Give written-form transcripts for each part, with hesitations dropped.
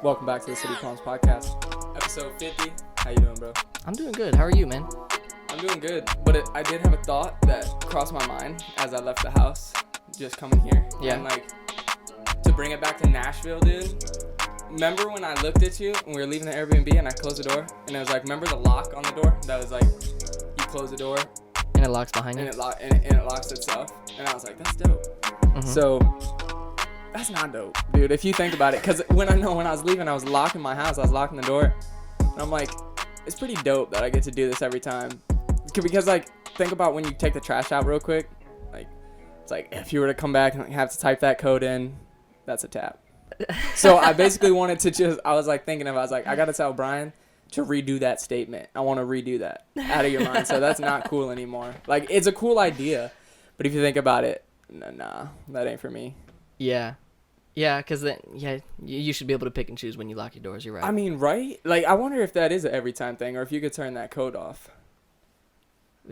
Welcome back to the City Palms Podcast, episode 50. How you doing, bro? I'm doing good. How are you, man? I'm doing good, but I did have a thought that crossed my mind as I left the house, just coming here. Yeah. And, like, to bring it back to Nashville, dude, remember when I looked at you and we were leaving the Airbnb and I closed the door? And it was like, remember the lock on the door? That was like, you close the door. And it locks behind you? And it locks itself. And I was like, that's dope. Mm-hmm. So... that's not dope, dude, if you think about it. Because when I was leaving, I was locking my house. I was locking the door. And I'm like, it's pretty dope that I get to do this every time. Because, like, think about when you take the trash out real quick. Like, it's like, if you were to come back and have to type that code in, that's a tap. So I basically wanted to I was, like, thinking I got to tell Brian to redo that statement. I want to redo that out of your mind. So that's not cool anymore. Like, it's a cool idea. But if you think about it, nah, that ain't for me. Yeah. Yeah, because then, you should be able to pick and choose when you lock your doors. You're right. I mean, right? Like, I wonder if that is an every time thing or if you could turn that code off.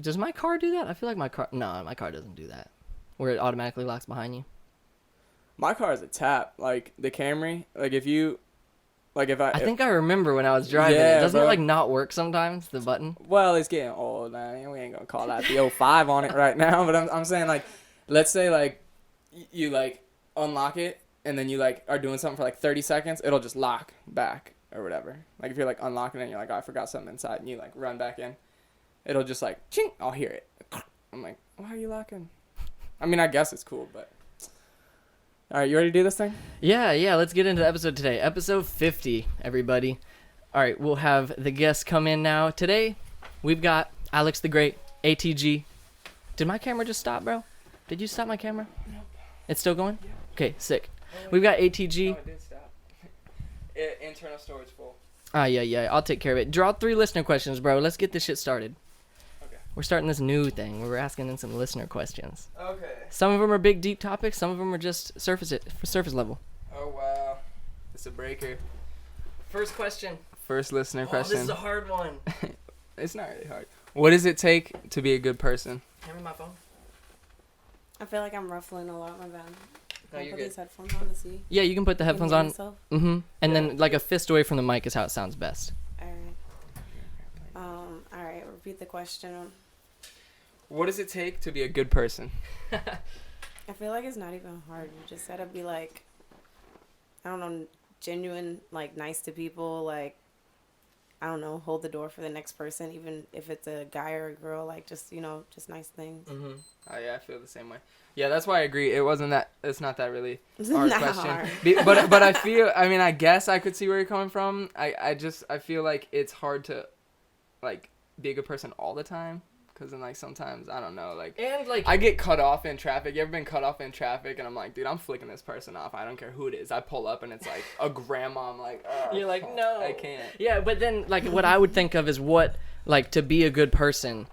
Does my car do that? I feel like my car doesn't do that. Where it automatically locks behind you. My car is a tap. Like, the Camry, like, if I think I remember when I was driving yeah, it. Doesn't bro. it, like, not work sometimes, the button? Well, it's getting old now. We ain't gonna call that the 05 on it right now. But I'm saying, like, let's say, like, you, like, unlock it. And then you, like, are doing something for, like, 30 seconds, it'll just lock back or whatever. Like, if you're, like, unlocking it and you're like, oh, I forgot something inside, and you, like, run back in, it'll just, like, ching, I'll hear it. I'm like, why are you locking? I mean, I guess it's cool, but. All right, you ready to do this thing? Yeah, let's get into the episode today. Episode 50, everybody. All right, we'll have the guests come in now. Today, we've got Alex the Great, ATG. Did my camera just stop, bro? Did you stop my camera? Nope. It's still going? Yeah. Okay, sick. We've got ATG. No, it did stop. Internal storage full. Yeah. I'll take care of it. Draw 3 listener questions, bro. Let's get this shit started. Okay. We're starting this new thing where we're asking in some listener questions. Okay. Some of them are big, deep topics. Some of them are just surface level. Oh, wow. It's a breaker. First question. First listener question. This is a hard one. It's not really hard. What does it take to be a good person? Hand me my phone. I feel like I'm ruffling a lot, my bad. No, Can I you're put good. these headphones on to see? Yeah, you can put the headphones on. Myself? Mm-hmm. And Yeah. then, like, a fist away from the mic is how it sounds best. Alright, repeat the question. What does it take to be a good person? I feel like it's not even hard. You just gotta be, like, I don't know, genuine, like, nice to people, like, I don't know, hold the door for the next person, even if it's a guy or a girl, like, just, just nice things. Mm-hmm. Oh, yeah, I feel the same way. Yeah, that's why I agree. It's not that really It's hard not question. hard. But I guess I could see where you're coming from. I feel like it's hard to, like, be a good person all the time. Because then, like, sometimes, I don't know, like, And, like, I get cut off in traffic. You ever been cut off in traffic? And I'm like, dude, I'm flicking this person off. I don't care who it is. I pull up and it's like a grandma. I'm like, oh, you're like, no. I can't. Yeah, but then, like, what I would think of is what, like, to be a good person,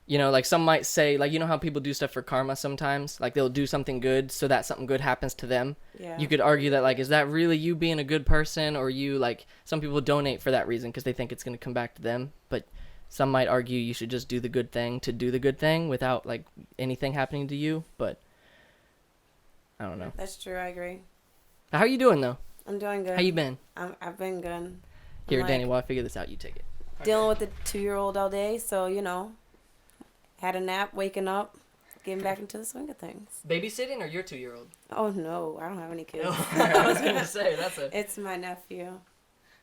like, some might say, like, you know how people do stuff for karma sometimes? Like, they'll do something good so that something good happens to them. Yeah. You could argue that, like, is that really you being a good person, or you, like, some people donate for that reason because they think it's going to come back to them, but some might argue you should just do the good thing to do the good thing without, like, anything happening to you, but I don't know. That's true, I agree. How you doing, though? I'm doing good. How you been? I've been good. Here, I'm, Danny, like, while I figure this out, you take it. dealing with the 2-year-old all day, so, had a nap, waking up, getting back into the swing of things. Babysitting or your 2-year-old? Oh, no, I don't have any kids. I was going to say, that's a... It's my nephew.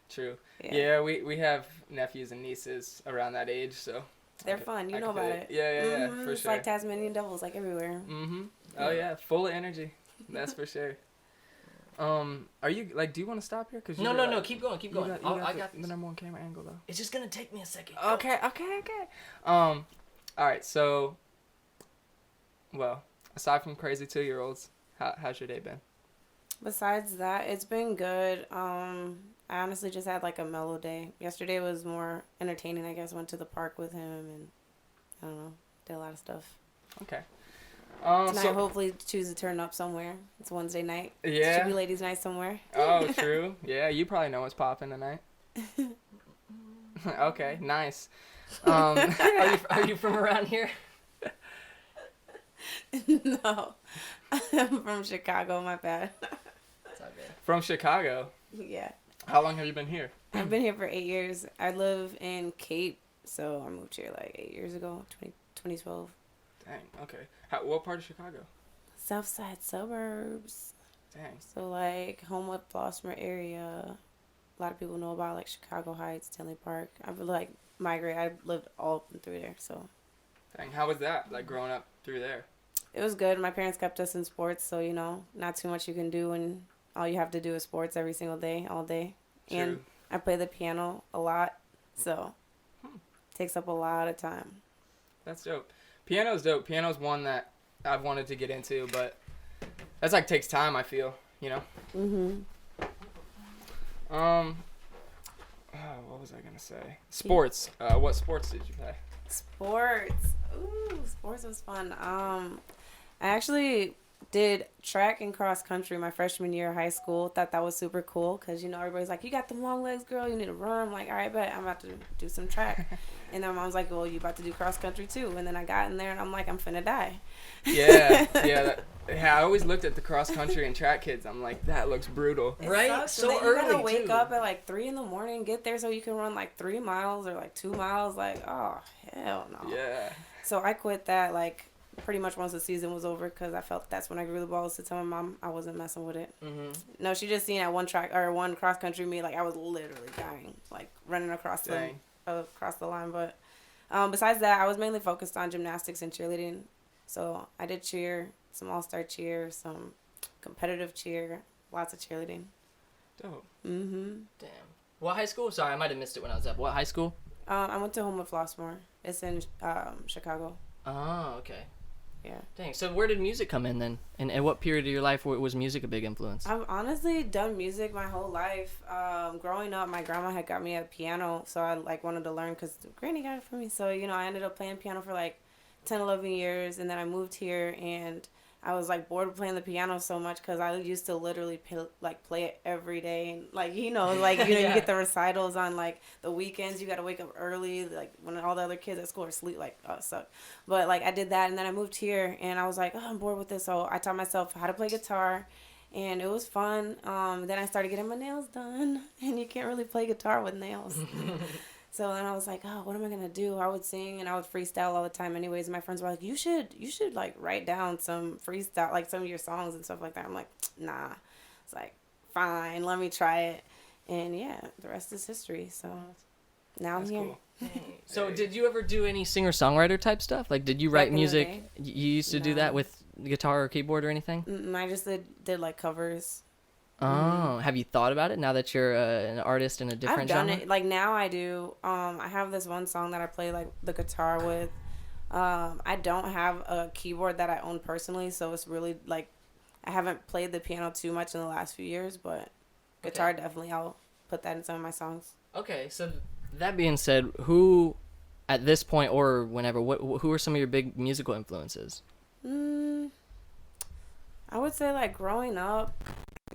True. Yeah, we have nephews and nieces around that age, so. They're fun. You know about it. Yeah, for it's sure. like Tasmanian devils, like everywhere. Mm-hmm. Oh, yeah, full of energy. That's for sure. Are you, like, do you want to stop here? Cause No, keep going. I got the number one camera angle, though. It's just going to take me a second. Okay. All right, so, well, aside from crazy 2-year-olds, how's your day been? Besides that, it's been good. I honestly just had like a mellow day. Yesterday was more entertaining, I guess. Went to the park with him and, I don't know, did a lot of stuff. Okay. Tonight, hopefully, choose to turn up somewhere. It's Wednesday night. Yeah. Should be ladies' night somewhere. Oh, true. Yeah, you probably know what's popping tonight. Okay, nice. Are you from around here? No. I'm from Chicago, my bad. It's all good. From Chicago. Yeah. How long have you been here? I've been here for 8 years. I live in Cape, so I moved here like 8 years ago, 2012. Dang. Okay. What part of Chicago? South Side suburbs. Dang. So like Homewood, Flossmoor area. A lot of people know about like Chicago Heights, Tinley Park. I've like migrated. I've lived all up and through there, so. Dang. How was that? Like growing up through there? It was good. My parents kept us in sports, so you know, not too much you can do when all you have to do is sports every single day, all day. True. And I play the piano a lot, so takes up a lot of time. That's dope. Piano's dope. Piano's one that I've wanted to get into, but that's like takes time, I feel, you know? What was I gonna say? Sports. What sports did you play? Sports. Ooh, sports was fun. I actually did track and cross country my freshman year of high school. Thought that was super cool because, you know, everybody's like, you got them long legs, girl. You need to run. I'm like, all right, bet. I'm about to do some track. And then my mom's like, well, you about to do cross country too. And then I got in there and I'm like, I'm finna die. Yeah. I always looked at the cross country and track kids. I'm like, that looks brutal. It Right? sucks. So and then early, you gotta wake too. up at like 3 a.m, get there so you can run like 3 miles or like 2 miles. Like, oh, hell no. Yeah. So I quit that like pretty much once the season was over because I felt that's when I grew the balls to tell my mom I wasn't messing with it. No, she just seen at one cross country meet, like I was literally dying, like running across the line. But besides that, I was mainly focused on gymnastics and cheerleading. So I did cheer, some all-star cheer, some competitive cheer, lots of cheerleading. Dope. Damn. What high school? Sorry, I might have missed it when I was up. What high school? I went to Homewood Flossmoor. It's in Chicago. Oh, okay. Yeah. Dang. So where did music come in then? And at what period of your life was music a big influence? I've honestly done music my whole life. Growing up, my grandma had got me a piano, so I like wanted to learn because Granny got it for me. So, you know, I ended up playing piano for like 10, 11 years, and then I moved here, and I was like bored of playing the piano so much because I used to literally play it every day. And, like, you know, like, you know, Yeah. you get the recitals on like the weekends. You got to wake up early, like when all the other kids at school are asleep. Like, oh, it sucked. But like I did that, and then I moved here, and I was like, oh, I'm bored with this. So I taught myself how to play guitar, and it was fun. Then I started getting my nails done, and you can't really play guitar with nails. So then I was like, oh, what am I going to do? I would sing and I would freestyle all the time anyways. And my friends were like, you should like write down some freestyle, like some of your songs and stuff like that. I'm like, nah. It's like, fine, let me try it. And yeah, the rest is history. So now I'm here. Cool. So did you ever do any singer-songwriter type stuff? Like, did you write Back in the music? day? You used to do No. that with guitar or keyboard or anything? I just did like covers. Oh, have you thought about it now that you're an artist in a different I've done genre? it. Like now I do. I have this one song that I play like the guitar with. I don't have a keyboard that I own personally, so it's really like I haven't played the piano too much in the last few years, but guitar definitely I'll put that in some of my songs. Okay, so that being said, who at this point or whenever, who are some of your big musical influences? I would say like growing up,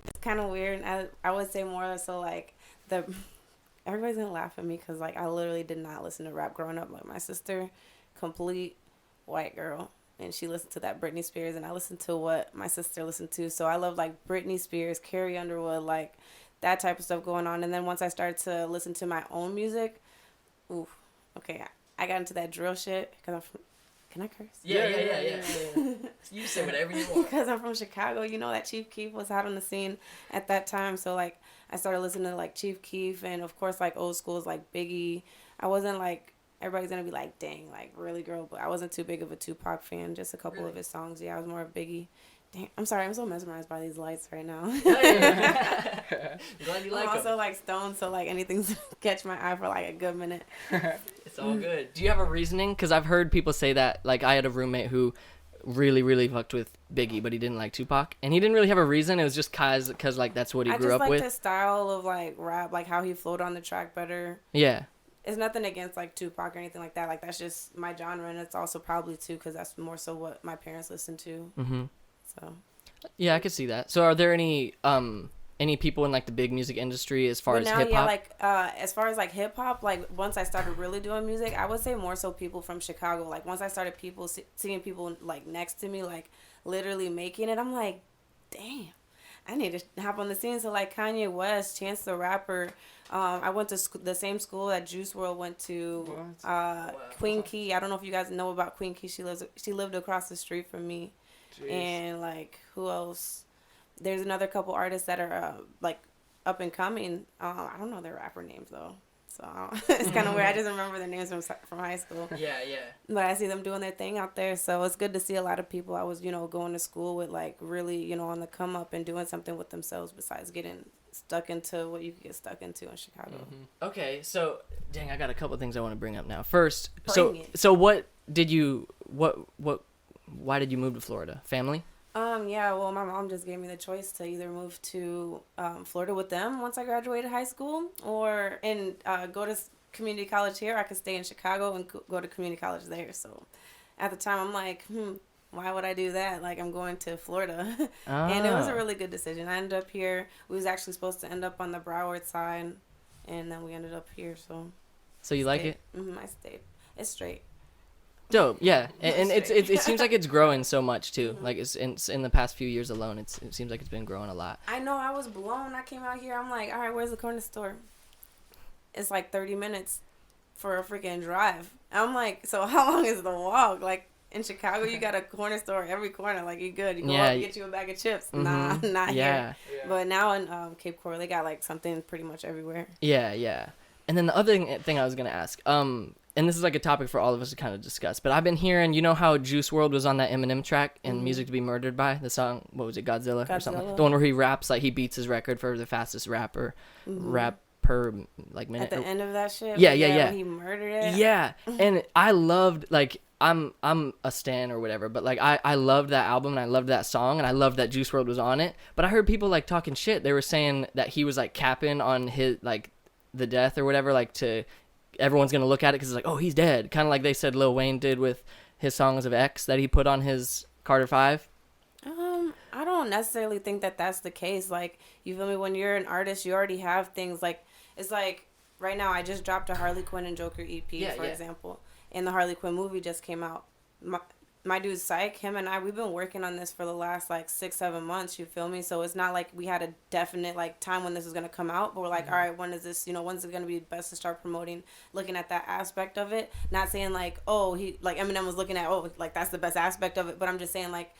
it's kind of weird. I would say more so like everybody's gonna laugh at me because like I literally did not listen to rap growing up. Like my sister, complete white girl, and she listened to that Brittany Spears, and I listened to what my sister listened to. So I love like Brittany Spears, Carrie Underwood, like that type of stuff going on. And then once I started to listen to my own music, I got into that drill shit because I'm from. Can I curse? Yeah. You say whatever you want. Because I'm from Chicago, you know that Chief Keef was hot on the scene at that time. So, like, I started listening to, like, Chief Keef and, of course, like, old schools like Biggie. I wasn't, like, everybody's going to be like, dang, like, really, girl. But I wasn't too big of a Tupac fan. Just a couple of his songs. Yeah, I was more of Biggie. Dang, I'm sorry. I'm so mesmerized by these lights right now. Glad you like I'm also, them. like, stoned, so, like, anything's catch my eye for, like, a good minute. It's all good. Do you have a reasoning? Because I've heard people say that. Like, I had a roommate who really, really fucked with Biggie, but he didn't like Tupac. And he didn't really have a reason. It was just cause like, that's what he grew up with. I just like the style of, like, rap, like, how he flowed on the track better. Yeah. It's nothing against, like, Tupac or anything like that. Like, that's just my genre, and it's also probably, too, because that's more so what my parents listened to. Mm-hmm. So. Yeah, I could see that. So are there any people in, like, the big music industry as far as hip-hop? Yeah, like, as far as, like, hip-hop, like, once I started really doing music, I would say more so people from Chicago. Like, once I started seeing people, like, next to me, like, literally making it, I'm like, damn. I need to hop on the scene. So like Kanye West, Chance the Rapper. I went to the same school that Juice World went to. Queen Key. I don't know if you guys know about Queen Key. She lived across the street from me. Jeez. And like who else? There's another couple artists that are like up and coming. I don't know their rapper names though. So it's kind of weird. I just remember their names from high school. Yeah. But I see them doing their thing out there. So it's good to see a lot of people I was, going to school with, like, really, on the come up and doing something with themselves besides getting stuck into what you could get stuck into in Chicago. Mm-hmm. Okay, so, dang, I got a couple of things I want to bring up now. First, why did you move to Florida? Family? Yeah, well, my mom just gave me the choice to either move to Florida with them once I graduated high school or go to community college here. I could stay in Chicago and go to community college there. So at the time, I'm like, why would I do that? Like, I'm going to Florida. And it was a really good decision. I ended up here. We was actually supposed to end up on the Broward side, and then we ended up here. So you like it? I stayed. It's straight. Dope, yeah, and it seems like it's growing so much too. Like it's in the past few years alone, it seems like it's been growing a lot. I know, I was blown. I came out here. I'm like, all right, where's the corner store? It's like 30 minutes for a freaking drive. I'm like, so how long is the walk? Like in Chicago, you got a corner store every corner. Like you good. You go up and get you a bag of chips. Mm-hmm. Not here. But now in Cape Coral, they got like something pretty much everywhere. Yeah. And then the other thing I was gonna ask, and this is like a topic for all of us to kind of discuss, but I've been hearing, how Juice WRLD was on that Eminem track and Music to Be Murdered By, the song, what was it, Godzilla or something? The one where he raps, like he beats his record for the fastest rap per like minute. At the end of that shit? Yeah. When he murdered it? Yeah, and I loved, like, I'm a stan or whatever, but like I loved that album and I loved that song and I loved that Juice WRLD was on it, but I heard people like talking shit. They were saying that he was like capping on his, like, the death or whatever, like to... everyone's gonna look at it because it's like, oh, he's dead, kind of like they said Lil Wayne did with his Songs of X that he put on his Carter 5. I don't necessarily think that that's the case. Like, you feel me, when you're an artist, you already have things. Like, it's like right now I just dropped a Harley Quinn and Joker EP, for example, and the Harley Quinn movie just came out. My dude Psych, him and I, we've been working on this for the last like 6-7 months, you feel me? So it's not like we had a definite like time when this is going to come out, but we're like, all right, when is this, when's it going to be best to start promoting, looking at that aspect of it? Not saying like, oh, he, like Eminem was looking at, oh, like that's the best aspect of it, but I'm just saying like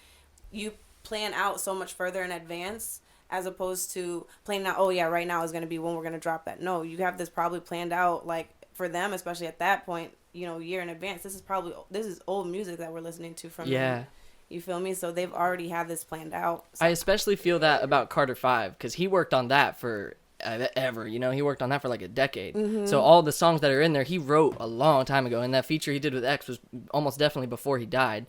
you plan out so much further in advance as opposed to planning out, oh yeah, right now is going to be when we're going to drop that. No, you have this probably planned out, like for them, especially at that point, year in advance. This is old music that we're listening to from them. You feel me? So they've already had this planned out. So. I especially feel that about Carter 5 because he worked on that for ever. He worked on that for like a decade. Mm-hmm. So all the songs that are in there, he wrote a long time ago. And that feature he did with X was almost definitely before he died.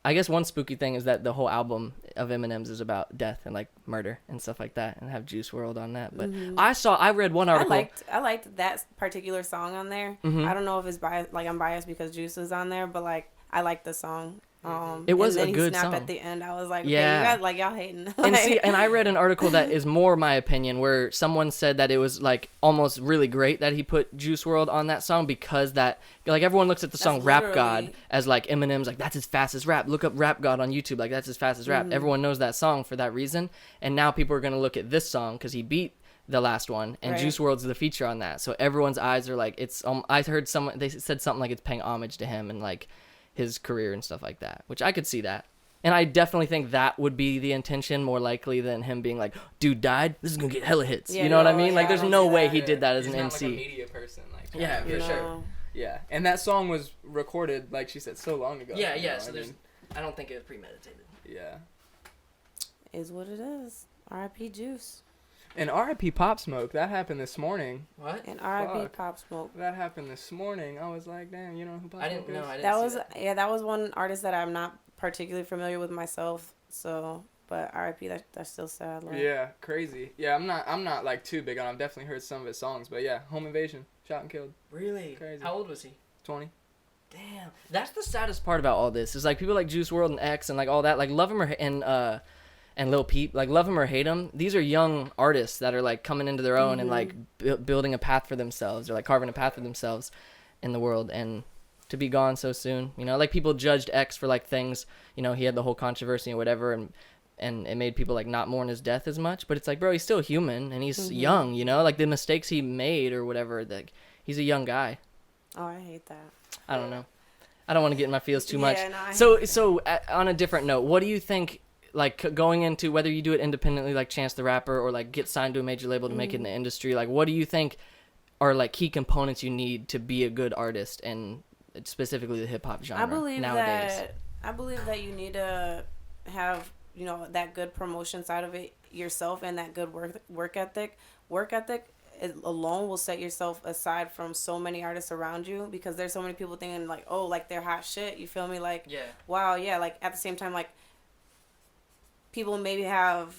I guess one spooky thing is that the whole album of Eminem's is about death and like murder and stuff like that, and have Juice WRLD on that. But I read one article. I liked that particular song on there. Mm-hmm. I don't know if it's biased, like I'm biased because Juice was on there, but like I liked the song. It was a good song. At the end, I was like, yeah, okay, you guys, like, y'all hating. And I read an article that is more my opinion, where someone said that it was like almost really great that he put Juice WRLD on that song because that, like, everyone looks at the song Rap God as like Eminem's, like, that's his fastest rap. Look up Rap God on YouTube, like that's his fastest rap. Everyone knows that song for that reason, and now people are gonna look at this song because he beat the last one, and Juice WRLD's the feature on that. So everyone's eyes are like, it's. I heard they said something like it's paying homage to him and like his career and stuff like that, which I could see that. And I definitely think that would be the intention more likely than him being like, dude died, this is gonna get hella hits. You know what I mean? Like, there's no way he did that as an MC. Like a media person, like, yeah, for sure. Yeah, and that song was recorded, like she said, so long ago. Yeah. So I don't think it was premeditated. Yeah. Is what it is. R.I.P. Juice. And R.I.P. Pop Smoke, that happened this morning. What? And R.I.P. Pop Smoke. That happened this morning. I was like, damn, you know who Pop Smoke is? I didn't see that. That was one artist that I'm not particularly familiar with myself. So, but R.I.P. That's still sad. Like. Yeah, crazy. Yeah, I'm not like too big on. I've definitely heard some of his songs, but yeah, Home Invasion, shot and killed. Really? Crazy. How old was he? 20. Damn. That's the saddest part about all this. Is like people like Juice WRLD and X and like all that, like love him and Lil Peep, like love him or hate him, these are young artists that are like coming into their own and like building a path for themselves, or like carving a path for themselves in the world. And to be gone so soon, like people judged X for like things, he had the whole controversy and whatever, and and it made people like not mourn his death as much. But it's like, bro, he's still human and he's young, you know, like the mistakes he made or whatever. Like he's a young guy. Oh, I hate that. I don't know. I don't want to get in my feels too much. No, So on a different note, what do you think? Like going into whether you do it independently, like Chance the Rapper, or like get signed to a major label to make it in the industry, like what do you think are like key components you need to be a good artist, and specifically the hip hop genre nowadays? I believe that you need to have, you know, that good promotion side of it yourself, and that good work ethic. Work ethic alone will set yourself aside from so many artists around you, because there's so many people thinking like, oh, like they're hot shit. You feel me? Like, yeah. Wow, yeah. Like at the same time, like people maybe have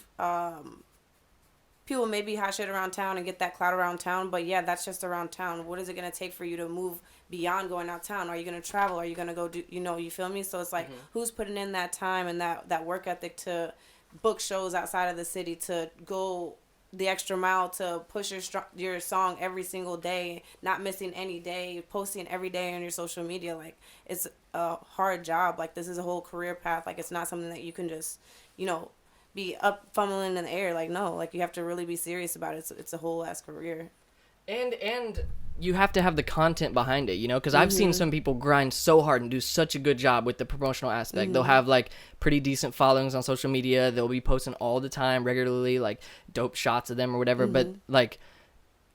people maybe hot shit around town and get that clout around town, but yeah, that's just around town. What is it gonna take for you to move beyond going out town? Are you gonna travel? Are you gonna go do, you know, you feel me? So it's like, who's putting in that time and that work ethic to book shows outside of the city, to go the extra mile, to push your song every single day, not missing any day, posting every day on your social media? Like, it's a hard job. Like, this is a whole career path. Like, it's not something that you can just, you know, be up fumbling in the air. Like, no, like you have to really be serious about it. It's a whole ass career. And you have to have the content behind it, you know, because I've seen some people grind so hard and do such a good job with the promotional aspect. They'll have like pretty decent followings on social media. They'll be posting all the time, regularly, like dope shots of them or whatever. But like,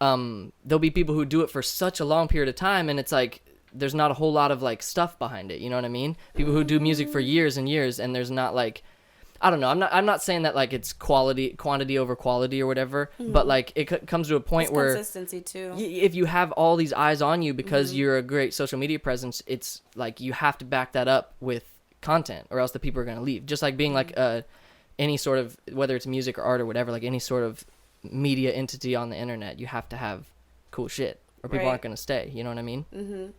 there'll be people who do it for such a long period of time, and it's like there's not a whole lot of like stuff behind it. You know what I mean? People who do music for years and years, and there's not like, I don't know. I'm not saying that like it's quantity over quality or whatever, but like it comes to a point where consistency too. If you have all these eyes on you because you're a great social media presence, it's like you have to back that up with content, or else the people are gonna leave. Just like being like any sort of, whether it's music or art or whatever, like any sort of media entity on the internet, you have to have cool shit, or people aren't gonna stay. You know what I mean?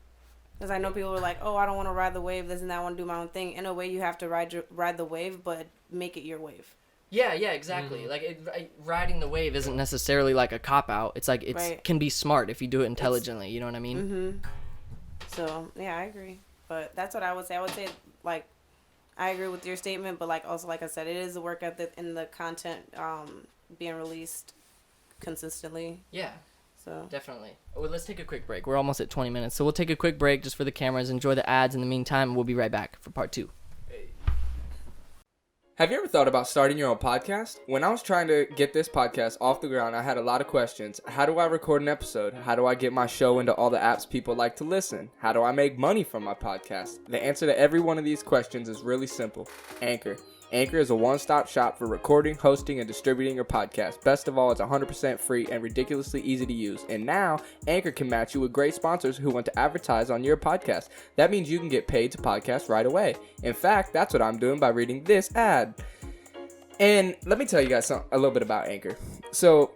Because I know people are like, oh, I don't want to ride the wave, this and that, I want to do my own thing. In a way, you have to ride the wave, but make it your wave. Yeah, exactly. Like riding the wave isn't necessarily like a cop out. It's like can be smart if you do it intelligently. You know what I mean? So yeah, I agree. But that's what I would say. I would say like I agree with your statement, but like also like I said, it is the work ethic in the content being released consistently. Yeah. So. Definitely. Well, let's take a quick break. We're almost at 20 minutes. So we'll take a quick break just for the cameras. Enjoy the ads in the meantime, and we'll be right back for part 2. Have you ever thought about starting your own podcast? When I was trying to get this podcast off the ground, I had a lot of questions. How do I record an episode? How do I get my show into all the apps people like to listen? How do I make money from my podcast? The answer to every one of these questions is really simple. Anchor. Anchor is a one-stop shop for recording, hosting, and distributing your podcast. Best of all, it's 100% free and ridiculously easy to use. And now, Anchor can match you with great sponsors who want to advertise on your podcast. That means you can get paid to podcast right away. In fact, that's what I'm doing by reading this ad. And let me tell you guys a little bit about Anchor. So,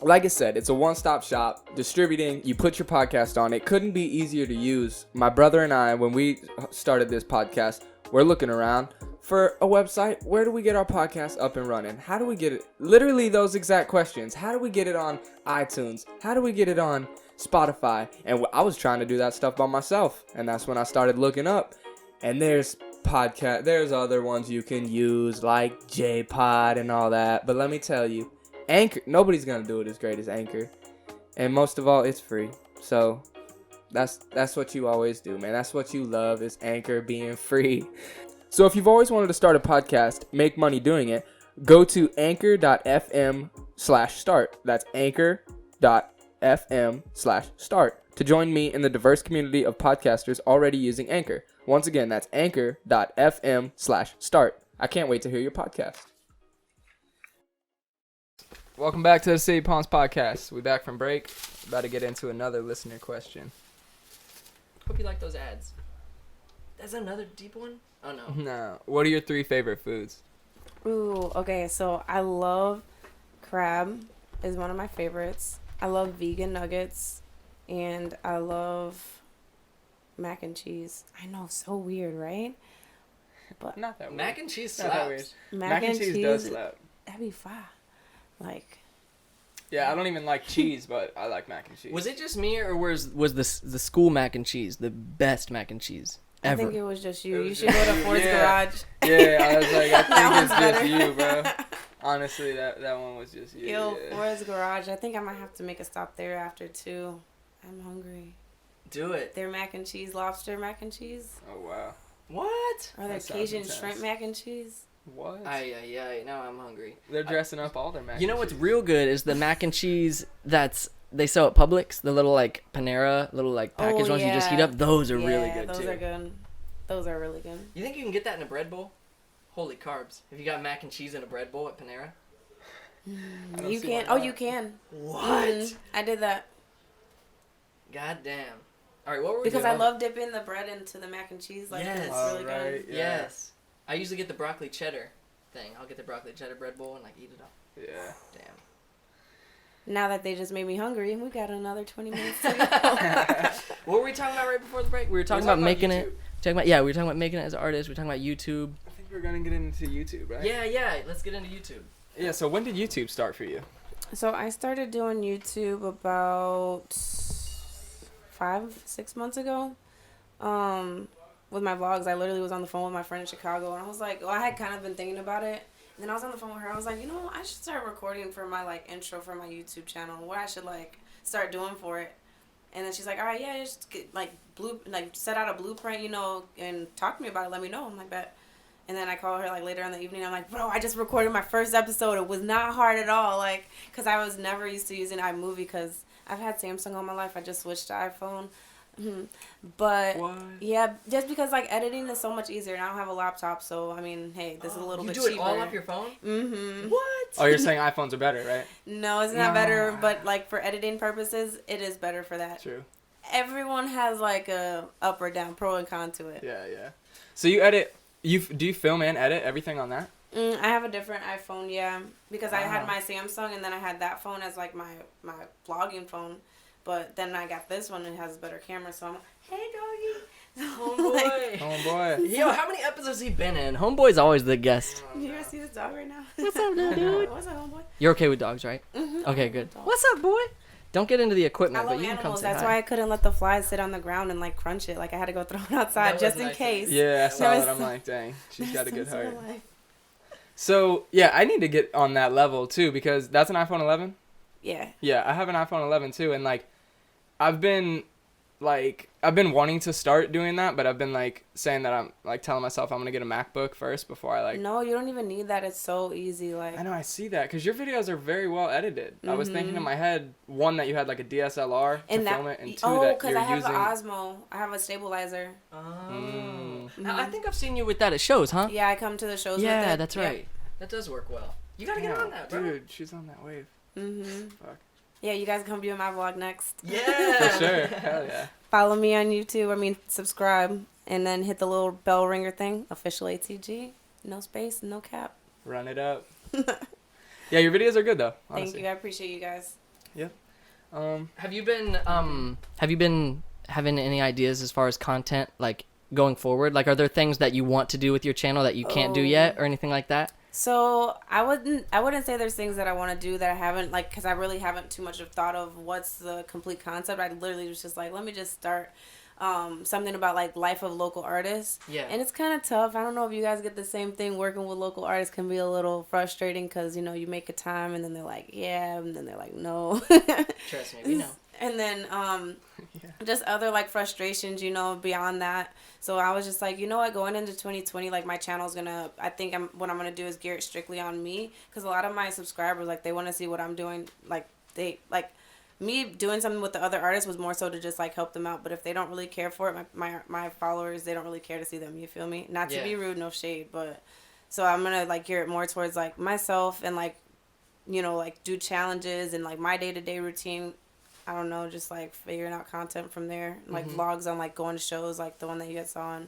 like I said, it's a one-stop shop, distributing, you put your podcast on. It couldn't be easier to use. My brother and I, when we started this podcast, we're looking around for a website. Where do we get our podcast up and running? How do we get it? Literally those exact questions. How do we get it on iTunes? How do we get it on Spotify? And I was trying to do that stuff by myself. And that's when I started looking up. And there's other ones you can use like J-Pod and all that. But let me tell you, Anchor, nobody's going to do it as great as Anchor. And most of all, it's free. So that's what you always do, man. That's what you love, is Anchor being free. So if you've always wanted to start a podcast, make money doing it, go to anchor.fm/start. That's anchor.fm/start to join me in the diverse community of podcasters already using Anchor. Once again, that's anchor.fm/start. I can't wait to hear your podcast. Welcome back to the City Palms Podcast. We're back from break. About to get into another listener question. Hope you like those ads. That's another deep one? Oh, no. No. What are your 3 favorite foods? Ooh, okay. So I love crab is one of my favorites. I love vegan nuggets, and I love mac and cheese. I know, so weird, right? But Not that weird. Mac and cheese Not that weird. slaps. Mac and cheese does slap. That'd be fire. Like. Yeah, I don't even like cheese, but I like mac and cheese. Was it just me, or was the school mac and cheese the best mac and cheese? I think it was just you. You should go to Ford's Garage. Yeah, I was like, I think one's it's just better. you, bro. Honestly, that one was just you. Yo, Yeah. Ford's Garage. I think I might have to make a stop there after too. I'm hungry. Do it. Their mac and cheese, lobster mac and cheese, Oh wow. What? or their That sounds Cajun intense. shrimp mac and cheese. What? Ay. Now I'm hungry. They're dressing up all their mac. You know and what's cheese. real good is the mac and cheese they sell at Publix, the little like Panera, little like packaged ones you just heat up. Those are really good those too. are good. Those are really good. You think you can get that in a bread bowl? Holy carbs! If you got mac and cheese in a bread bowl at Panera. I don't You see can. why Oh, not. you can. What? I did that God damn! All right, what were we because doing? I love dipping the bread into the mac and cheese. Like, Yes. it's Oh, really right. good. Yeah. Yes. I usually get the broccoli cheddar thing. I'll get the broccoli cheddar bread bowl and like eat it up. Yeah. Damn. Now that they just made me hungry, we got another 20 minutes to go. What were we talking about right before the break? We were talking We're about making it. YouTube. We were talking about making it as artists. We were talking about YouTube. I think we're gonna get into YouTube, right? Yeah. Let's get into YouTube. Yeah. So when did YouTube start for you? So I started doing YouTube about 5-6 months ago. With my vlogs, I literally was on the phone with my friend in Chicago, and I was like, I had kind of been thinking about it. And then I was on the phone with her. I was like, I should start recording for my like intro for my YouTube channel. What I should like start doing for it. And then she's like, all right, yeah, just get, set out a blueprint, and talk to me about it. Let me know. I'm like, bet. And then I call her like later in the evening. I'm like, bro, I just recorded my first episode. It was not hard at all. Like, cause I was never used to using iMovie because I've had Samsung all my life. I just switched to iPhone. But What? yeah, just because like editing is so much easier, and I don't have a laptop, so I mean, hey, this is a little bit cheaper. You do it all off your phone? Mm-hmm. What? Oh, you're saying iPhones are better, right? No, it's not No. better, but like for editing purposes, it is better for that. True. Everyone has like a up or down, pro and con to it. Yeah. So you edit. Do you film and edit everything on that? I have a different iPhone, yeah, because I had Wow. my Samsung, and then I had that phone as like my vlogging phone, but then I got this one and it has a better camera, so I'm like, hey doggy. Homeboy. Oh boy. Yo, how many episodes has he been in? Homeboy's always the guest. You guys see this dog right now? What's up, dude? What's up, homeboy? You're okay with dogs, right? Mm-hmm. Okay, good. What's up, boy? Don't get into the I equipment, love but you can come animals. say That's hi. why I couldn't let the flies sit on the ground and like crunch it. Like I had to go throw it outside That just was in nice. case. Yeah, I saw There was that. I'm some- like, dang, she's got a good Some sort heart. of life. So yeah, I need to get on that level too because that's an iPhone 11. Yeah. Yeah, I have an iPhone 11 too, and like, I've been wanting to start doing that, but I've been like saying that I'm like telling myself I'm gonna get a MacBook first before I like. No, you don't even need that. It's so easy. Like I know, I see that because your videos are very well edited. I was thinking in Mhm. my head, one, that you had like a DSLR to and that. film it, and two, Oh, that because you're I have using. an Osmo. I have a stabilizer. Oh. Mm. I think I've seen you with that at shows, huh? Yeah, I come to the shows. Yeah, with it. that's right. That does work well. You gotta get Damn, on that, bro. dude. She's on that wave. Fuck. Yeah, you guys come do my vlog next. Yeah. For sure. Hell yeah. Follow me on YouTube. Subscribe, and then hit the little bell ringer thing. Official ATG. No space, no cap. Run it up. Yeah, your videos are good though. Thank Honestly. you. I appreciate you guys. Have you been having any ideas as far as content like going forward? Like, are there things that you want to do with your channel that you can't do yet, or anything like that? So I wouldn't say there's things that I want to do that I haven't because I really haven't too much of thought of what's the complete concept. I literally was just like, let me just start something about like life of local artists. Yeah. And it's kind of tough. I don't know if you guys get the same thing. Working with local artists can be a little frustrating because you make a time and then they're like yeah, and then they're like no. Trust me, we know. And then just other like frustrations, beyond that. So I was just like, you know what, going into 2020, like my channel's gonna, I think what I'm gonna do is gear it strictly on me, because a lot of my subscribers, like, they want to see what I'm doing. Like me doing something with the other artists was more so to just like help them out. But if they don't really care for it, my followers, they don't really care to see them. You feel me? Not to be rude, no shade, but so I'm gonna like gear it more towards like myself and like, like do challenges and like my day-to-day routine. I don't know, just like figuring out content from there, like vlogs on like going to shows, like the one that you guys saw on.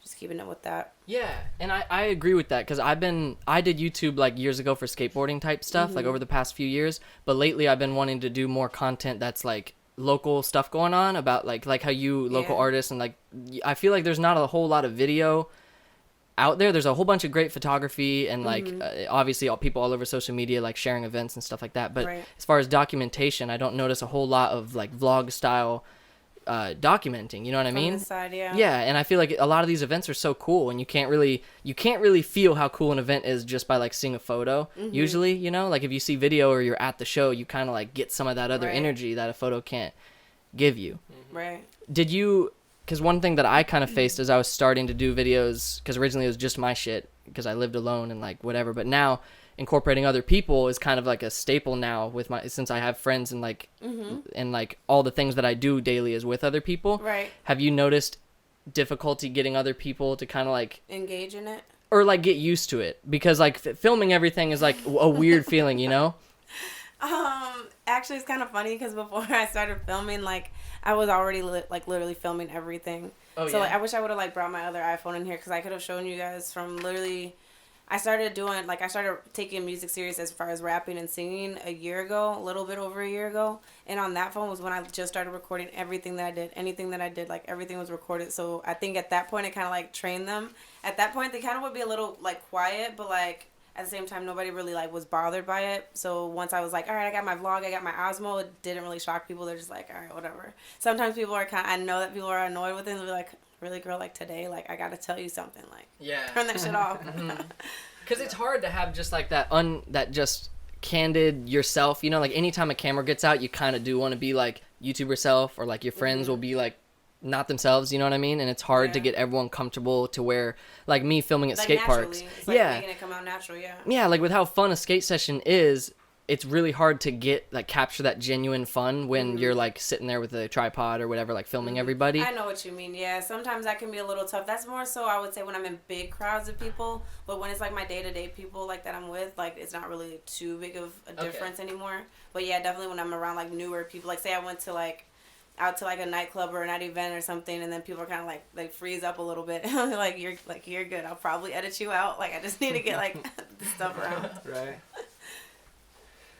Just keeping it with that. Yeah, and I agree with that because I did YouTube like years ago for skateboarding type stuff, like over the past few years. But lately I've been wanting to do more content that's like local stuff going on about like how you local artists, and like I feel like there's not a whole lot of video out there. There's a whole bunch of great photography and like obviously people all over social media like sharing events and stuff like that. But as far as documentation, I don't notice a whole lot of like vlog style documenting. You know what I From mean? the side, yeah. Yeah, and I feel like a lot of these events are so cool, and you can't really feel how cool an event is just by like seeing a photo. Usually, you know, like if you see video or you're at the show, you kind of like get some of that other Right. energy that a photo can't give you. Right. Did you? Because one thing that I kind of faced as I was starting to do videos, because originally it was just my shit, because I lived alone and like whatever, but now incorporating other people is kind of like a staple now with since I have friends and like and like all the things that I do daily is with other people. Right. Have you noticed difficulty getting other people to kind of like Engage in it. or like get used to it? Because like filming everything is like a weird feeling, you know? Actually, it's kind of funny because before I started filming, like, I was already literally filming everything. Oh, so yeah. like, I wish I would have like brought my other iPhone in here because I could have shown you guys from literally. I started taking music serious as far as rapping and singing a year ago, a little bit over a year ago. And on that phone was when I just started recording everything that I did. Anything that I did, like everything was recorded. So I think at that point, it kind of like trained them. At that point, they kind of would be a little like quiet, but like at the same time, nobody really like was bothered by it. So once I was like, all right, I got my vlog, I got my Osmo, it didn't really shock people. They're just like, all right, whatever. Sometimes people are I know that people are annoyed with it. They'll be like, really, girl, like today, like I got to tell you something, like turn that shit off. Because it's hard to have just like that just candid yourself, you know, like anytime a camera gets out, you kind of do want to be like YouTuber self, or like your friends will be like not themselves, you know what I mean? And it's hard to get everyone comfortable to where, like me filming at like skate parks. It's like making it come out natural, Yeah, like with how fun a skate session is, it's really hard to get like capture that genuine fun when you're like sitting there with a tripod or whatever, like filming everybody. I know what you mean. Yeah, sometimes that can be a little tough. That's more so I would say when I'm in big crowds of people, but when it's like my day-to-day people like that I'm with, like it's not really too big of a difference anymore. But yeah, definitely when I'm around like newer people, like say I went to like out to like a nightclub or a night event or something, and then people are kind of like freeze up a little bit. like you're good. I'll probably edit you out. Like I just need to get like the stuff around. Right.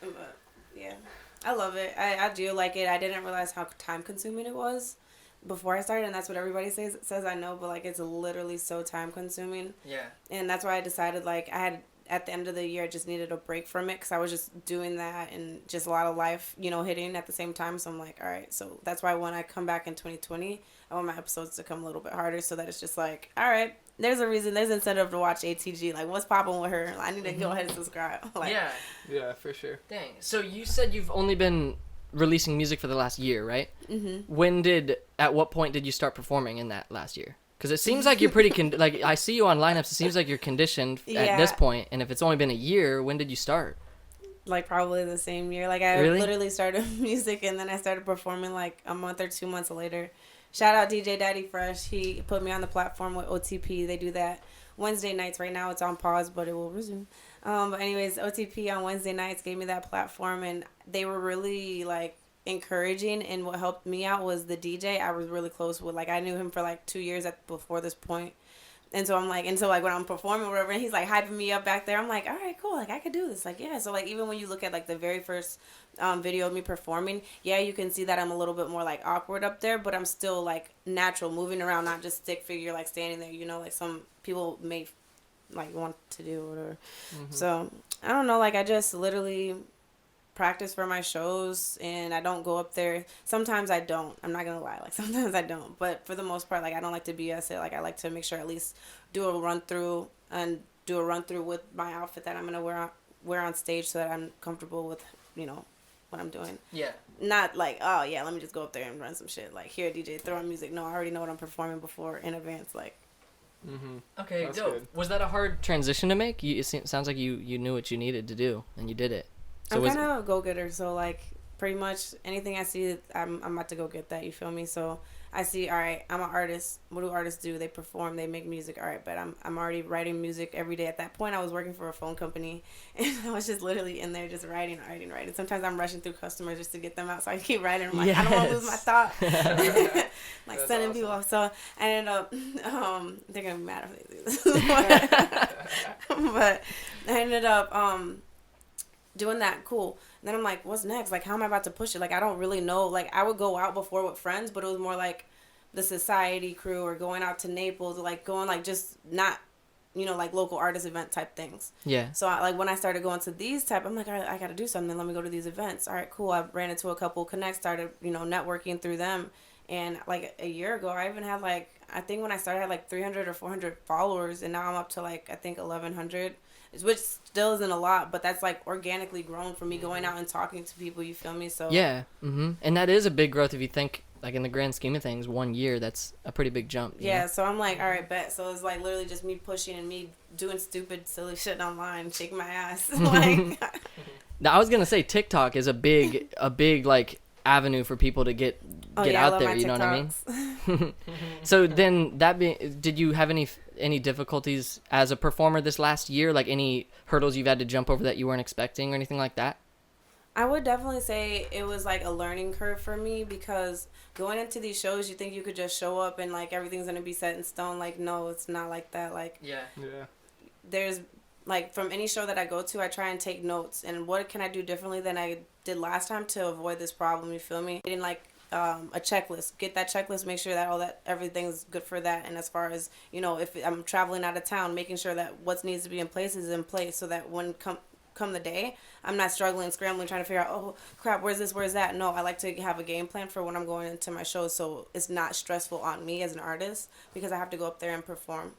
But yeah, I love it. I do like it. I didn't realize how time consuming it was before I started, and that's what everybody says I know, but like it's literally so time consuming. Yeah. And that's why I decided like I had at the end of the year I just needed a break from it because I was just doing that and just a lot of life, you know, hitting at the same time. So I'm like, all right. So that's why when I come back in 2020, I want my episodes to come a little bit harder so that it's just like, all right, there's a reason, there's incentive to watch ATG. Like, what's popping with her? I need to go ahead and subscribe. Like, Yeah, for sure. Dang. So you said you've only been releasing music for the last year, right? Mm-hmm. At what point did you start performing in that last year? Because it seems like you're pretty, like, I see you on lineups, it seems like you're conditioned at this point, and if it's only been a year, when did you start? Like, probably the same year. Like, I Really? literally started music, and then I started performing, like, a month or 2 months later. Shout out DJ Daddy Fresh. He put me on the platform with OTP. They do that Wednesday nights. Right now it's on pause, but it will resume. But anyways, OTP on Wednesday nights gave me that platform, and they were really, like, encouraging. And what helped me out was the DJ I was really close with. Like, I knew him for, like, 2 years before this point. And so I'm like, when I'm performing or whatever, and he's like hyping me up back there, I'm like, all right, cool. Like, I could do this. Like, yeah. So like, even when you look at like the very first video of me performing, yeah, you can see that I'm a little bit more like awkward up there, but I'm still like natural, moving around, not just stick figure, like standing there, you know, like some people may like want to do or whatever. So I don't know. Like, I just literally practice for my shows, and I don't go up there. Sometimes I don't. I'm not gonna lie. Like, sometimes I don't. But for the most part, like, I don't like to BS it. Like, I like to make sure at least do a run through with my outfit that I'm gonna wear on stage, so that I'm comfortable with, you know, what I'm doing. Yeah. Not like, oh yeah, let me just go up there and run some shit. Like, here, DJ, throw on music. No, I already know what I'm performing before in advance. Like. Okay, That's dope. good. Was that a hard transition to make? It sounds like you knew what you needed to do, and you did it. So I'm kind of a go-getter, so like pretty much anything I see, I'm about to go get that. You feel me? So I see, all right, I'm an artist. What do artists do? They perform, they make music. All right, but I'm already writing music every day. At that point, I was working for a phone company, and I was just literally in there just writing. Sometimes I'm rushing through customers just to get them out, so I keep writing. I'm like, I don't want to lose my thought. Like, that's sending people off. So I ended up, they're gonna be mad if they do this, but I ended up doing that. Cool. And then I'm like, what's next? Like, how am I about to push it? Like, I don't really know. Like, I would go out before with friends, but it was more like the society crew or going out to Naples, or like going like just not, you know, like local artist event type things. Yeah. So like when I started going to these type, I'm like, all right, I got to do something. Let me go to these events. All right, cool. I ran into a couple connects, started, you know, networking through them. And like a year ago, I even had like, I think when I started I had like 300 or 400 followers, and now I'm up to like, I think 1,100, which still isn't a lot, but that's like organically grown from me going out and talking to people, you feel me? So Yeah. And that is a big growth if you think, like, in the grand scheme of things, 1 year, that's a pretty big jump. You yeah, know? so I'm like, all right, bet. So it's like literally just me pushing and me doing stupid, silly shit online, shaking my ass. Like, Now, I was gonna say TikTok is a big like avenue for people to get I out love there. my You know what I mean? TikToks. So then did you have any difficulties as a performer this last year? Like any hurdles you've had to jump over that you weren't expecting or anything like that? I would definitely say it was like a learning curve for me, because going into these shows, you think you could just show up and like everything's gonna be set in stone. Like, no, it's not like that. Like, Yeah. there's like, from any show that I go to, I try and take notes and what can I do differently than I did last time to avoid this problem. You feel me? Getting like a checklist, get that checklist, make sure that everything's good for that. And as far as, you know, if I'm traveling out of town, making sure that what needs to be in place is in place, so that when come the day, I'm not struggling, scrambling, trying to figure out, oh crap, where's this, where's that. No, I like to have a game plan for when I'm going into my shows, so it's not stressful on me as an artist, because I have to go up there and perform.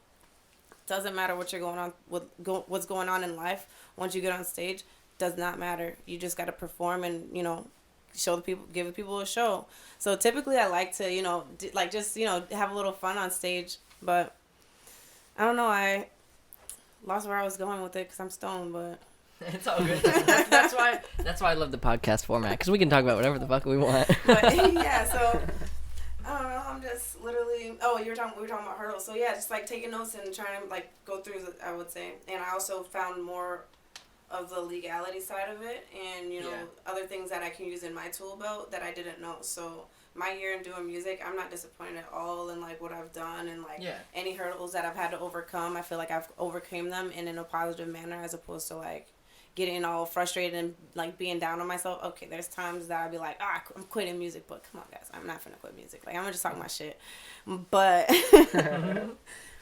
Doesn't matter what you're going on with, what's going on in life. Once you get on stage, does not matter. You just got to perform and, you know, give the people a show. So typically I like to, you know, just, you know, have a little fun on stage, but I don't know, I lost where I was going with it because I'm stoned, but It's all good. That's why I love the podcast format, because we can talk about whatever the fuck we want. But yeah, so I don't know. I'm just literally. Oh, we were talking about hurdles. So yeah, just like taking notes and trying to like go through. I would say, and I also found more of the legality side of it, and you know, other things that I can use in my tool belt that I didn't know. So my year in doing music, I'm not disappointed at all in like what I've done, and like any hurdles that I've had to overcome. I feel like I've overcame them and in a positive manner, as opposed to like getting all frustrated and like being down on myself. Okay, there's times that I'd be like, I'm quitting music, but come on guys, I'm not finna quit music. Like, I'm just talking my shit. But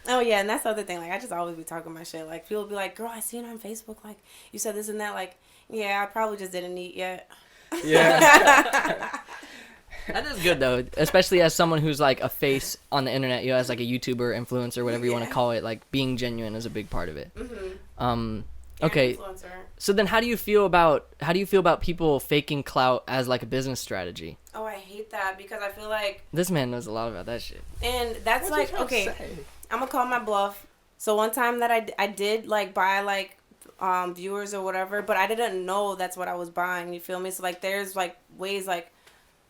oh yeah, and that's the other thing. Like, I just always be talking my shit. Like, people be like, girl, I seen on Facebook, like, you said this and that. Like, yeah, I probably just didn't eat yet. Yeah. That is good though, especially as someone who's like a face on the internet, you know, as like a YouTuber, influencer, whatever you want to call it. Like, being genuine is a big part of it. Okay. So then how do you feel about people faking clout as like a business strategy? Oh, I hate that, because I feel like this man knows a lot about that shit. And that's like, okay, I'm gonna call my bluff. So one time that I did like buy like viewers or whatever, but I didn't know that's what I was buying, you feel me? So like there's like ways, like,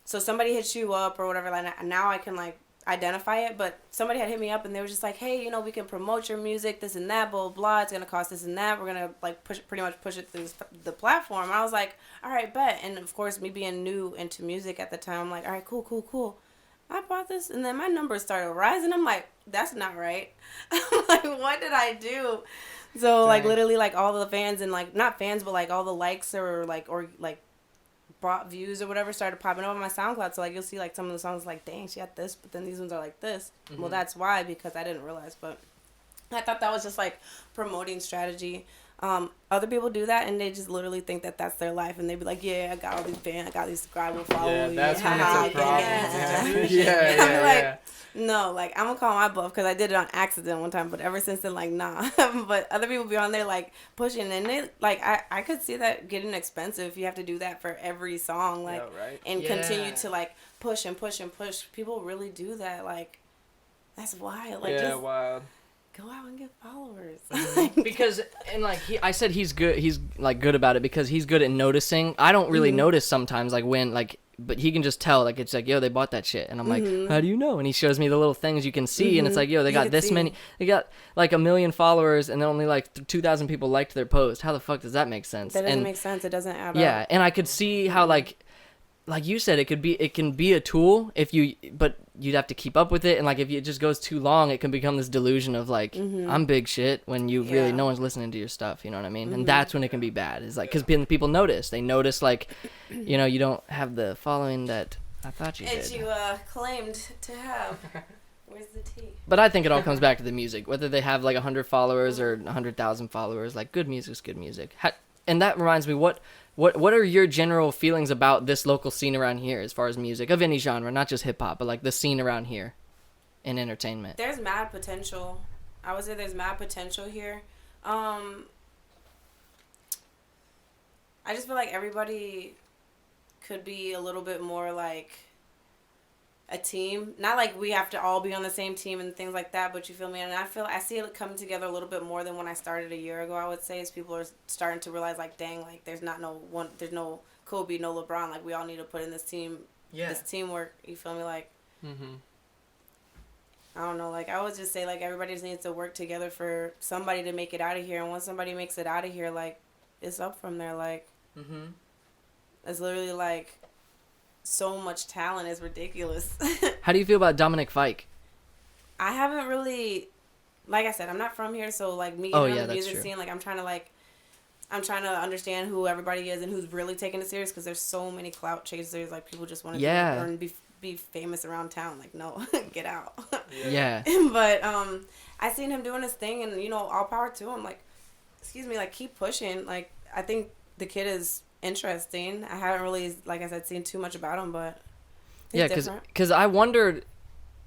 so somebody hits you up or whatever, like now I can like identify it, but somebody had hit me up and they were just like, hey, you know, we can promote your music, this and that, blah, blah, blah. It's going to cost this and that. We're going to like pretty much push it through the platform. And I was like, all right, bet. And of course, me being new into music at the time, I'm like, all right, cool. I bought this. And then my numbers started rising. I'm like, that's not right. I'm like, what did I do? So like literally like all the fans and like, not fans, but like all the likes or brought views or whatever started popping up on my SoundCloud. So like you'll see like some of the songs like, dang, she had this, but then these ones are like this. Well, that's why, because I didn't realize, but I thought that was just like promoting strategy. Other people do that and they just literally think that that's their life, and they be like, yeah, I got all these fans, I got these subscribers, followers. Yeah, that's when it's a problem. Yeah. No, like, I'm gonna call my bluff, because I did it on accident one time, but ever since then, like, nah. But other people be on there like pushing, and they like, I could see that getting expensive if you have to do that for every song, like, and continue to like push and push and push. People really do that. Like, that's wild. Like, just wild. Go out and get followers. Because, and like I said, he's like good about it because he's good at noticing. I don't really notice sometimes, like when like, but he can just tell, like, it's like, yo, they bought that shit, and I'm like, how do you know? And he shows me the little things you can see, and it's like, yo, they got this many, they got like 1 million followers, and then only like 2,000 people liked their post. How the fuck does that make sense? That doesn't make sense. It doesn't add up. Yeah, and I could see how like you said, it can be a tool but you'd have to keep up with it, and like if it just goes too long, it can become this delusion of like, I'm big shit, when you really, no one's listening to your stuff, you know what I mean? And that's when it can be bad. Is like, because people notice, like, you know, you don't have the following that I thought you did. And you claimed to have. Where's the tea? But I think it all comes back to the music, whether they have like 100 followers or 100,000 followers. Like, good music's good music. and that reminds me, what are your general feelings about this local scene around here as far as music of any genre, not just hip hop, but like the scene around here in entertainment? There's mad potential. I would say there's mad potential here. I just feel like everybody could be a little bit more like a team. Not like we have to all be on the same team and things like that, but you feel me? And I see it coming together a little bit more than when I started a year ago, I would say, as people are starting to realize, like, dang, like, there's no Kobe, no LeBron. Like, we all need to put in this teamwork. You feel me? Like, I don't know. Like, I would just say, like, everybody just needs to work together for somebody to make it out of here. And once somebody makes it out of here, like, it's up from there. Like, it's literally, like, so much talent is ridiculous. How do you feel about Dominic Fike? I haven't really, like I said, I'm not from here, so like me Oh, getting yeah, on the that's music true. scene, like I'm trying to understand who everybody is and who's really taking it serious, because there's so many clout chasers. Like, people just want to and be famous around town. Like, no, get out. Yeah. But I seen him doing his thing, and you know, all power to him. Like, excuse me, like, keep pushing. Like, I think the kid is interesting. I haven't really, like I said, seen too much about him, but he's different. because I wondered,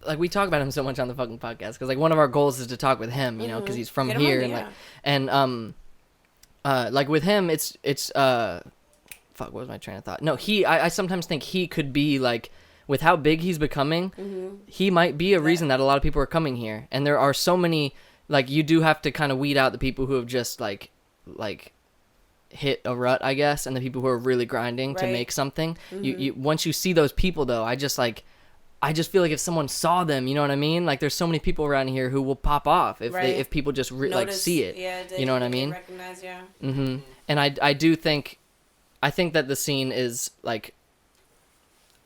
like, we talk about him so much on the fucking podcast, because like one of our goals is to talk with him, you know, because he's from Get him here, on, and like with him, it's fuck, what was my train of thought? No, I sometimes think he could be like, with how big he's becoming, he might be a reason that a lot of people are coming here, and there are so many, like, you do have to kind of weed out the people who have just like hit a rut, I guess, and the people who are really grinding to make something. You once you see those people, though, I just feel like if someone saw them, you know what I mean? Like, there's so many people around here who will pop off if people just like see it. Yeah, you know what I mean? Recognize, yeah. And I think that the scene is like,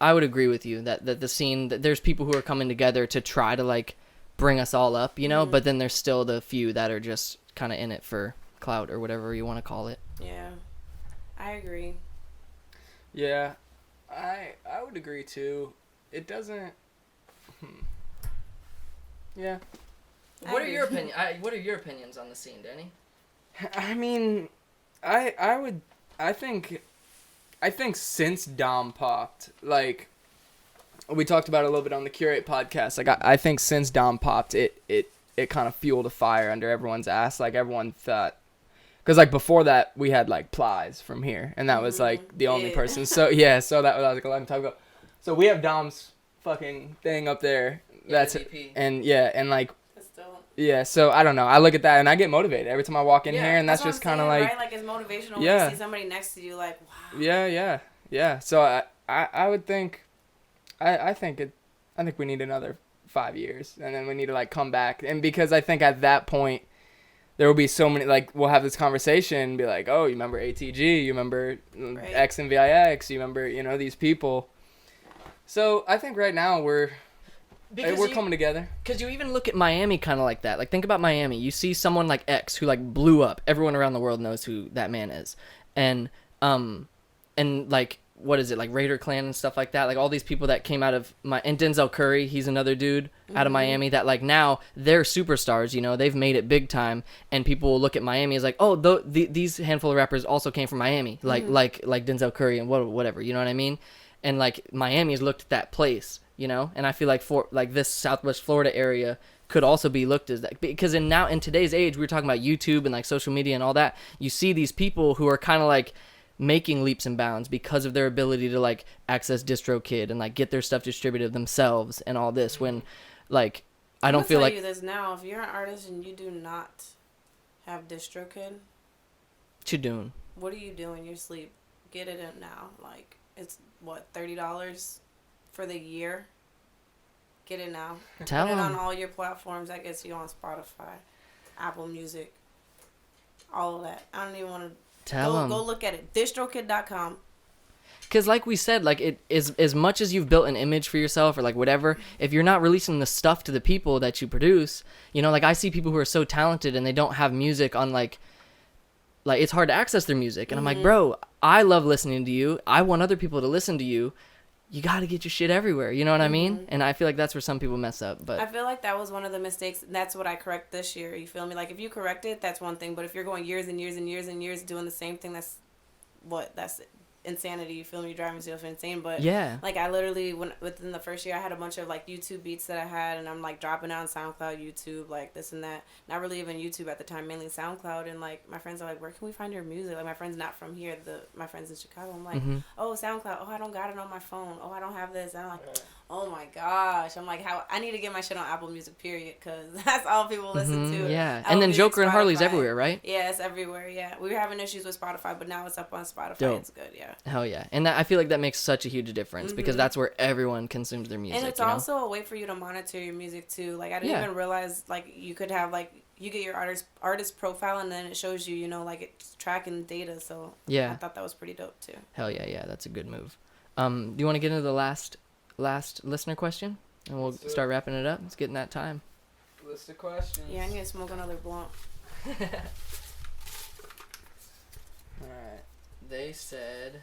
I would agree with you that the scene, that there's people who are coming together to try to like bring us all up, you know, but then there's still the few that are just kind of in it for clout or whatever you want to call it. Yeah, I agree. Yeah, I would agree too. It doesn't. Yeah. What are your opinions on the scene, Danny? I mean, I think since Dom popped, like, we talked about it a little bit on the Curate podcast. Like, I think since Dom popped, it kind of fueled a fire under everyone's ass. Like, everyone thought. Because, like, before that, we had, like, Plies from here. And that was, like, the only person. So, yeah, so that was, like, a long time ago. So, we have Dom's fucking thing up there. That's it. And, yeah, and, like, yeah, so, I don't know. I look at that, and I get motivated every time I walk in here. And that's just kind of, like... Right? Like, it's motivational when you see somebody next to you, like, wow. Yeah. So, I would think... I think we need another 5 years. And then we need to, like, come back. And because I think at that point... There will be so many, like, we'll have this conversation and be like, oh, you remember ATG, you remember X and VIX, you remember, you know, these people. So I think right now we're coming together. Because you even look at Miami kind of like that. Like, think about Miami. You see someone like X who, like, blew up. Everyone around the world knows who that man is. And like, what is it, like Raider Clan and stuff like that, like all these people that came out of and Denzel Curry, he's another dude out of Miami that, like, now they're superstars, you know, they've made it big time, and people will look at Miami as like, oh, these handful of rappers also came from Miami, like Denzel Curry and whatever, you know what I mean? And like Miami has looked at that place, you know, and I feel like for like this Southwest Florida area could also be looked as that, because in today's age, we're talking about YouTube and like social media and all that, you see these people who are kind of like making leaps and bounds because of their ability to like access DistroKid and like get their stuff distributed themselves and all this, when like I don't feel like... I'm gonna tell you this now, if you're an artist and you do not have DistroKid, what you doing? What are you doing in your sleep? Get it in now. Like, it's what, $30 for the year? Get it now. Tell Put it them. on all your platforms. That gets you on Spotify, Apple Music, all of that. I don't even want to... Go look at it. DistroKid.com. Because like we said, like, it is, as much as you've built an image for yourself or like whatever, if you're not releasing the stuff to the people that you produce, you know, like I see people who are so talented and they don't have music on like it's hard to access their music. And I'm like, bro, I love listening to you. I want other people to listen to you. you got to get your shit everywhere. You know what I mean? And I feel like that's where some people mess up. But I feel like that was one of the mistakes. And that's what I correct this year. You feel me? Like, if you correct it, that's one thing. But if you're going years and years and years and years doing the same thing, that's insanity. You feel me? You're driving yourself insane. But yeah, like, I literally, within the first year, I had a bunch of like YouTube beats that I had, and I'm like dropping out on SoundCloud, YouTube, like this and that. Not really even YouTube at the time, mainly SoundCloud. And like, my friends are like, where can we find your music? Like, my friends not from here, my friends in Chicago. I'm like, oh, SoundCloud. Oh, I don't got it on my phone. Oh, I don't have this. And I'm like, oh my gosh. I'm like, how I need to get my shit on Apple Music, period, because that's all people listen to. Yeah, Apple and then Music, Joker and Harley's Spotify. everywhere, right? Yeah, it's everywhere. Yeah, we were having issues with Spotify, but now it's up on Spotify. Dope. It's good. Yeah. Hell yeah. And I feel like that makes such a huge difference because that's where everyone consumes their music. And it's also a way for you to monitor your music too. Like, I didn't even realize, like, you could have, like, you get your artist profile and then it shows you, like, it's tracking data. So yeah, I thought that was pretty dope too. Hell yeah, that's a good move. Do you want to get into the last listener question? And we'll start wrapping it up. It's getting that time. List of questions. Yeah, I need to smoke another blunt. Alright. They said...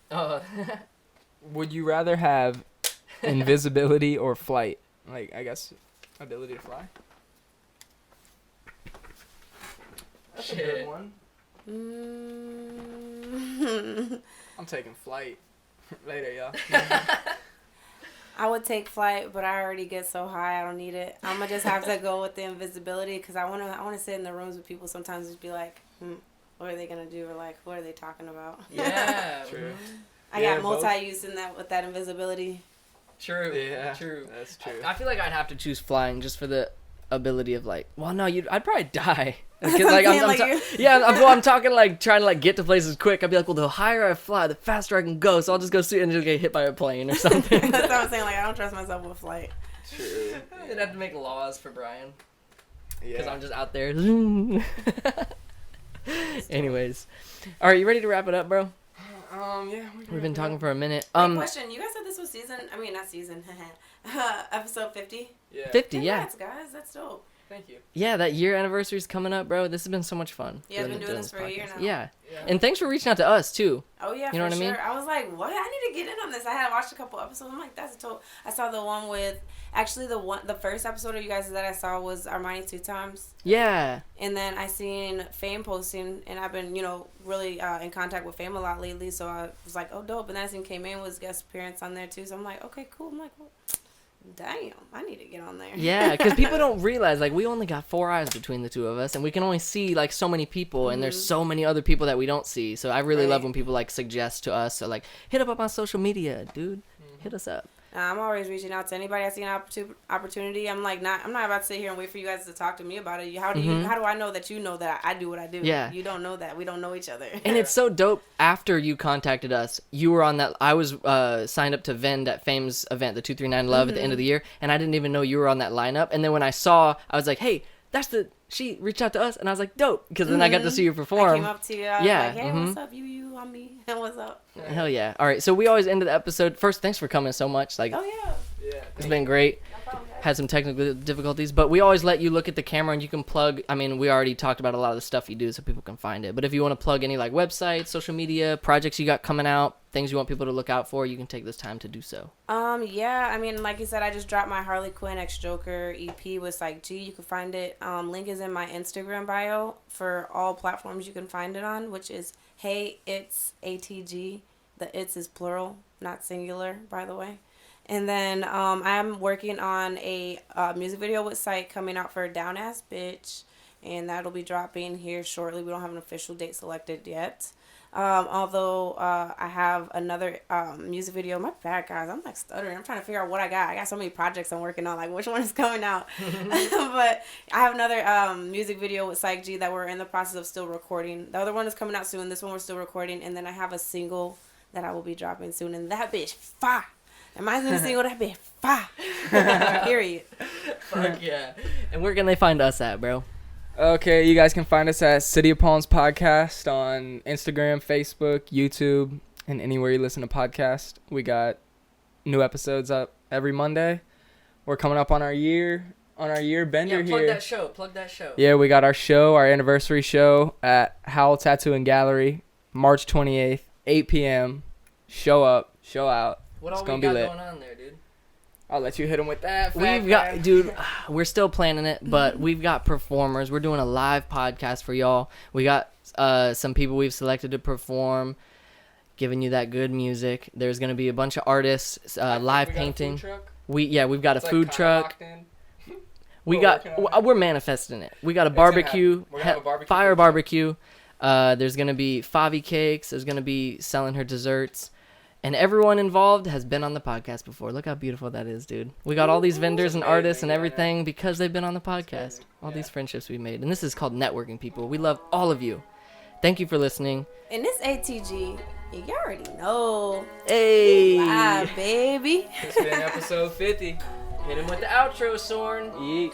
Oh. Would you rather have invisibility or flight? Like, I guess, ability to fly? That's a good one. I'm taking flight. Later, y'all. I would take flight, but I already get so high, I don't need it. I'm gonna just have to go with the invisibility because I wanna sit in the rooms with people sometimes and be like, what are they gonna do, or like, what are they talking about? Yeah. True. I got multi-use in that with that invisibility. True. Yeah. True. That's true. I feel like I'd have to choose flying just for the ability of like, well, no, I'd probably die. Because like I'm talking like trying to like get to places quick. I'd be like, well, the higher I fly, the faster I can go. So I'll just go sit and just get hit by a plane or something. That's what I'm saying. Like, I don't trust myself with flight. True. They'd have to make laws for Brian. Yeah. Because I'm just out there. Anyways, all right, you ready to wrap it up, bro? Yeah. We've been talking for a minute. Question: you guys said this was episode 50. Yeah. 50, yeah. Congrats, guys, that's dope. Thank you. Yeah, that year anniversary's coming up, bro. This has been so much fun. Yeah, I've been doing this for a year podcast. now. Yeah. And thanks for reaching out to us too. Oh yeah, you know what I mean? I was like, what? I need to get in on this. I had watched a couple episodes. I'm like, that's dope. I saw the one with the first episode of you guys that I saw was Armani 2 times. Yeah. And then I seen Fame posting, and I've been really in contact with Fame a lot lately. So I was like, oh dope. And then I seen K-Man was guest appearance on there too. So I'm like, okay, cool. I'm like, well, damn, I need to get on there. Yeah, because people don't realize, like, we only got 4 eyes between the two of us, and we can only see, like, so many people, and there's so many other people that we don't see. So I really love when people, like, suggest to us, or, like, hit up on social media, dude. Hit us up. I'm always reaching out to anybody I see an opportunity. I'm not about to sit here and wait for you guys to talk to me about it. How do I know that you know that I do what I do? Yeah. You don't know that. We don't know each other. And it's so dope. After you contacted us, you were on that. I was signed up to Vend at Fame's event, the 239 Love at the end of the year, and I didn't even know you were on that lineup. And then when I saw, I was like, hey, she reached out to us, and I was like, dope, because then I got to see you perform. I came up to you. I was like, hey, what's up? You, I'm me. What's up? Hell yeah. All right, so we always end the episode. First, thanks for coming so much. Like, oh, yeah. It's been great. No problem, guys. Had some technical difficulties, but we always let you look at the camera and you can plug. I mean, we already talked about a lot of the stuff you do so people can find it. But if you want to plug any like websites, social media, projects you got coming out, things you want people to look out for, you can take this time to do so. Yeah, I mean, like you said, I just dropped my Harley Quinn X Joker EP with Psych G. You can find it. Link is in my Instagram bio for all platforms you can find it on, which is Hey It's ATG. The it's is plural, not singular, by the way. And then I'm working on a music video with Psych coming out for Down Ass Bitch, and that'll be dropping here shortly. We don't have an official date selected yet. Although I have another music video. My bad, guys. I'm like stuttering. I'm trying to figure out what I got. I got so many projects I'm working on. Like, which one is coming out? But I have another music video with Psych G that we're in the process of still recording. The other one is coming out soon. This one we're still recording. And then I have a single that I will be dropping soon. And that bitch, fire. And my new single, that bitch, fire. Period. Fuck yeah. And where can they find us at, bro? Okay, you guys can find us at City of Palms Podcast on Instagram, Facebook, YouTube, and anywhere you listen to podcasts. We got new episodes up every Monday. We're coming up on our year bender here. Plug that show. Yeah, we got our anniversary show at Howl Tattoo and Gallery, March 28th, 8 p.m. Show up, show out. What It's all gonna we be got lit. going on there, dude? I'll let you hit him with that. We've got, dude, we're still planning it, but we've got performers. We're doing a live podcast for y'all. We got some people we've selected to perform, giving you that good music. There's gonna be a bunch of artists, live painting. We've got a food truck. We're manifesting it. We got a barbecue, We're gonna have a barbecue fire food truck. barbecue. There's gonna be Favi cakes. There's gonna be selling her desserts. And everyone involved has been on the podcast before. Look how beautiful that is, dude. We got all these vendors and artists and everything because they've been on the podcast. All these friendships we made. And this is called networking, people. We love all of you. Thank you for listening. And this ATG, you already know. Hey. Live, baby. It's been episode 50. Hit him with the outro, Sorn. Yeet.